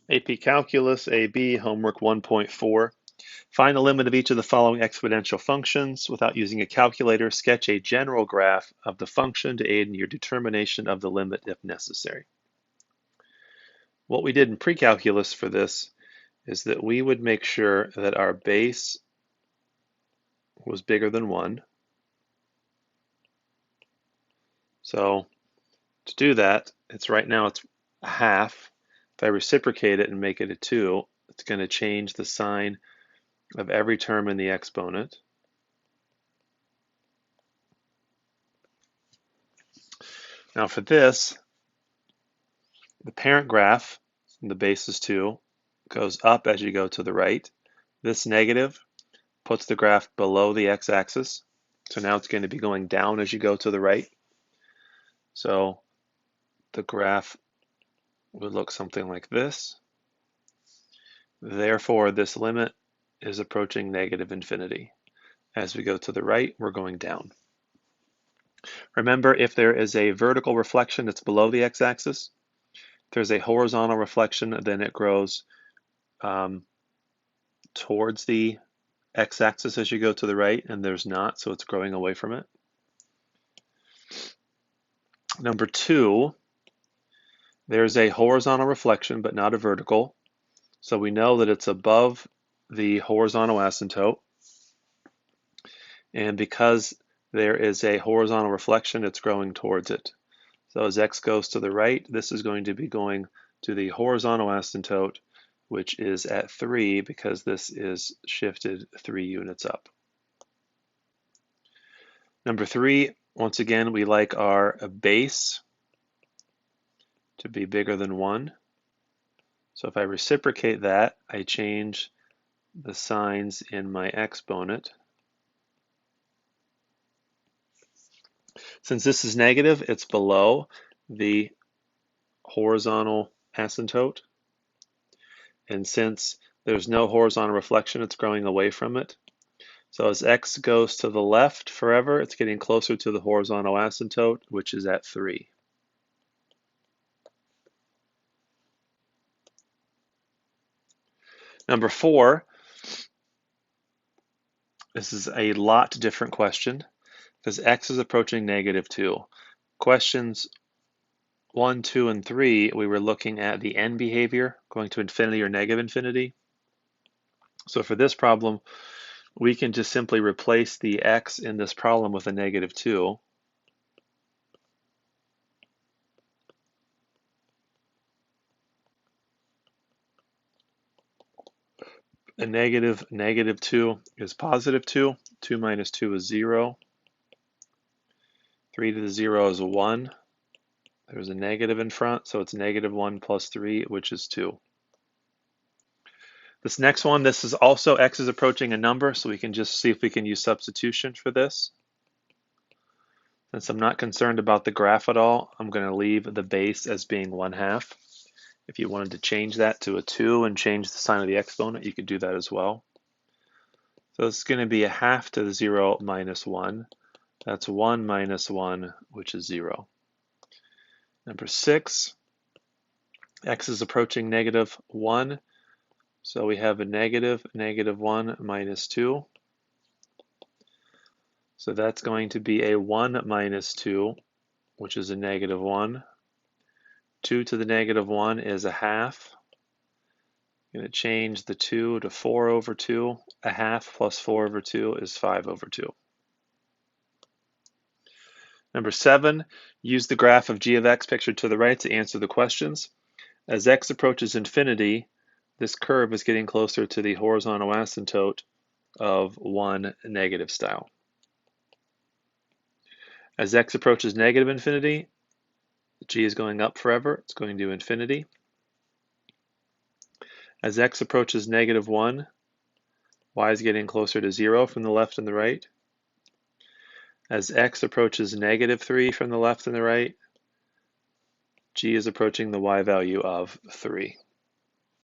AP Calculus, AB, Homework 1.4. Find the limit of each of the following exponential functions. Without using a calculator, sketch a general graph of the function to aid in your determination of the limit if necessary. What we did in pre-calculus for this is that we would make sure that our base was bigger than 1. So to do that, right now it's a half. If I reciprocate it and make it a 2, it's going to change the sign of every term in the exponent. Now for this, the parent graph, the base is 2, goes up as you go to the right. This negative puts the graph below the x-axis. So now it's going to be going down as you go to the right. So the graph would look something like this. Therefore, this limit is approaching negative infinity. As we go to the right, we're going down. Remember, if there is a vertical reflection that's below the x-axis, if there's a horizontal reflection, then it grows towards the x-axis as you go to the right, and there's not, so it's growing away from it. Number 2, there's a horizontal reflection, but not a vertical. So we know that it's above the horizontal asymptote. And because there is a horizontal reflection, it's growing towards it. So as x goes to the right, this is going to be going to the horizontal asymptote, which is at 3 because this is shifted 3 units up. Number 3, once again, we like our base to be bigger than 1. So if I reciprocate that, I change the signs in my exponent. Since this is negative, it's below the horizontal asymptote. And since there's no horizontal reflection, it's growing away from it. So as x goes to the left forever, it's getting closer to the horizontal asymptote, which is at 3. Number 4, this is a lot different question because x is approaching negative 2. Questions 1, 2, and 3, we were looking at the end behavior, going to infinity or negative infinity. So for this problem, we can just simply replace the x in this problem with a negative 2. A negative 2 is positive 2. 2 minus 2 is 0. 3 to the 0 is a 1. There's a negative in front, so it's negative 1 plus 3, which is 2. This next one, this is also x is approaching a number, so we can just see if we can use substitution for this. Since I'm not concerned about the graph at all, I'm going to leave the base as being 1/2. If you wanted to change that to a 2 and change the sign of the exponent, you could do that as well. So it's going to be a half to the 0 minus 1. That's 1 minus 1, which is 0. Number 6, x is approaching negative 1. So we have a negative 1 minus 2. So that's going to be a 1 minus 2, which is a negative 1. 2 to the negative 1 is a half. I'm going to change the 2 to 4 over 2. A half plus 4 over 2 is 5 over 2. Number 7, use the graph of g of x pictured to the right to answer the questions. As x approaches infinity, this curve is getting closer to the horizontal asymptote of 1 negative style. As x approaches negative infinity, g is going up forever. It's going to infinity. As x approaches negative 1, y is getting closer to 0 from the left and the right. As x approaches negative 3 from the left and the right, g is approaching the y value of 3.